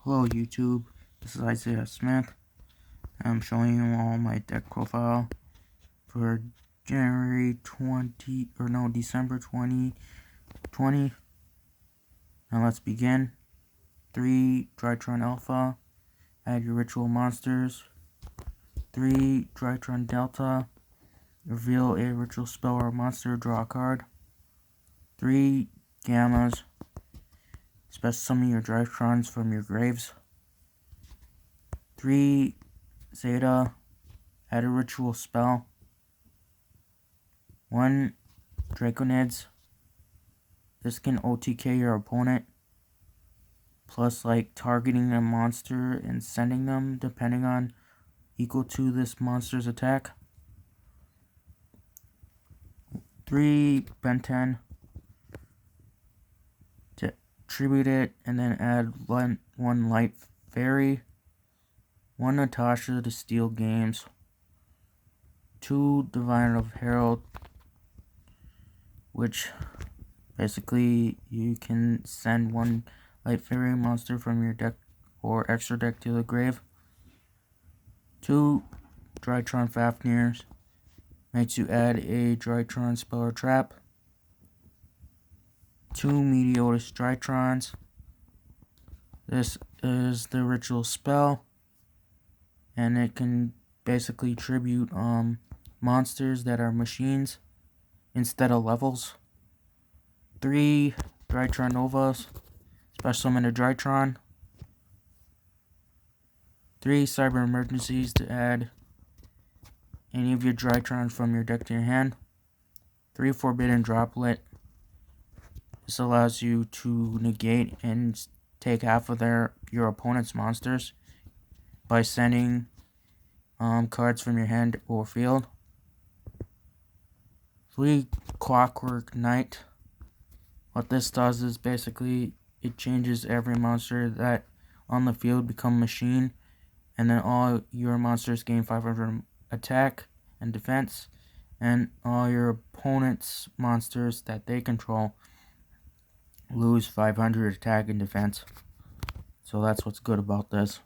Hello YouTube, this is Isaiah Smith. I'm showing you all my deck profile for December 2020. Now let's begin. 3 Drytron Alpha, add your ritual monsters. 3 Drytron Delta, reveal a ritual spell or monster, draw a card. 3 Gammas, special summon your Drytrons from your graves. 3 Zeta, add a ritual spell. 1 Draconids, this can OTK your opponent, plus like targeting a monster and sending them depending on equal to this monster's attack. 3 Benten, to tribute it and then add 1 Light Fairy. 1 Natasha to steal games. 2 Divine of Herald, which basically you can send 1 Light Fairy monster from your deck or extra deck to the grave. 2 Drytron Fafnirs, makes you add a Drytron spell or trap. 2 Meteoris Drytrons, this is the ritual spell and it can basically tribute monsters that are machines instead of levels. 3 Drytron Novas, special summon a Drytron. 3 Cyber Emergencies, to add any of your Drytrons from your deck to your hand. 3 Forbidden Droplet, this allows you to negate and take half of your opponent's monsters by sending cards from your hand or field. 3 Clockwork Knight, what this does is basically it changes every monster that on the field become machine, and then all your monsters gain 500 attack and defense, and all your opponent's monsters that they control lose 500 attack and defense. So that's what's good about this.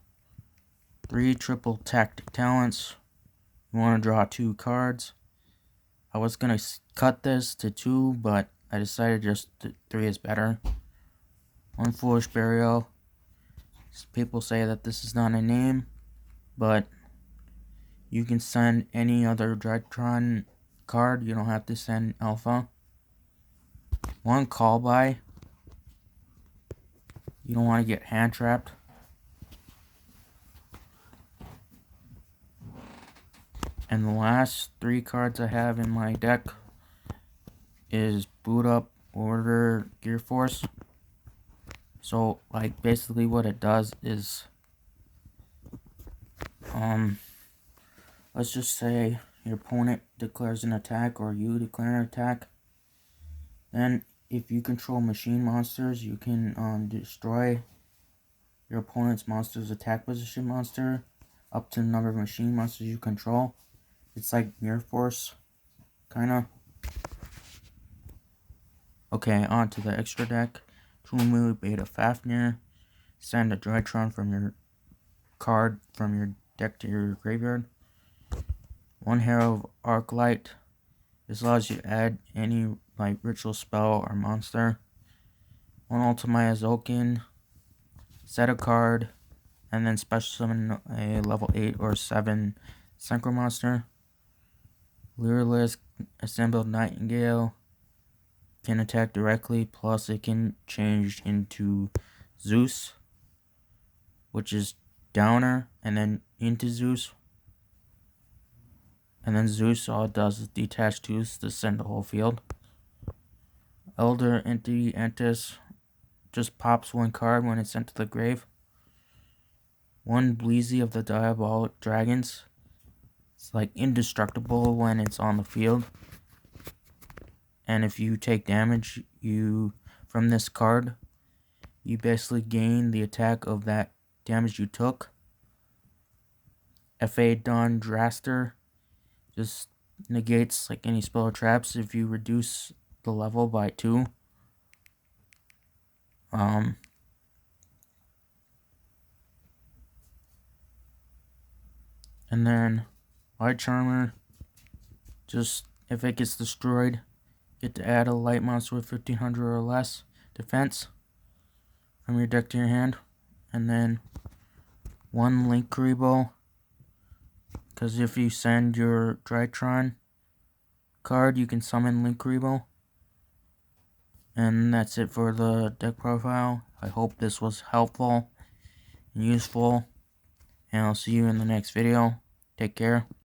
3 Triple Tactic Talents, you want to draw 2 cards. I was going to cut this to 2, but I decided just 3 is better. 1 Foolish Burial, people say that this is not a name, but you can send any other Drytron card, you don't have to send Alpha. 1 Call By, you don't want to get hand trapped. And the last 3 cards I have in my deck is Boot Up Order Gear Force. So like basically what it does is let's just say your opponent declares an attack or you declare an attack. Then if you control machine monsters, you can destroy your opponent's monster's attack position monster up to the number of machine monsters you control. It's like Mirror Force, kinda. Okay, on to the extra deck. 2 Amelia Beta Fafnir, send a Drytron from your card from your deck to your graveyard. 1 Hero of Arclight, this allows you to add any like ritual spell or monster. 1 Ultimate Azokin, set a card, and then special summon a level 8 or 7 Synchro monster. Lyreless Assembled Nightingale, can attack directly, plus it can change into Zeus, which is downer, and then into Zeus. And then Zeus, all it does is detach Zeus to send the whole field. Elder Entity Entis, just pops 1 card when it's sent to the grave. 1 Bleezy of the Diabolic Dragons, it's like indestructible when it's on the field. And if you take damage from this card, you basically gain the attack of that damage you took. F.A. Dawn Draster, just negates like any spell or traps if you reduce the level by 2. And then Light Charmer, just if it gets destroyed, you get to add a light monster with 1500 or less defense from your deck to your hand. And then 1 Link Rebo, because if you send your Drytron card, you can summon Link Rebo. And that's it for the deck profile. I hope this was helpful and useful, and I'll see you in the next video. Take care.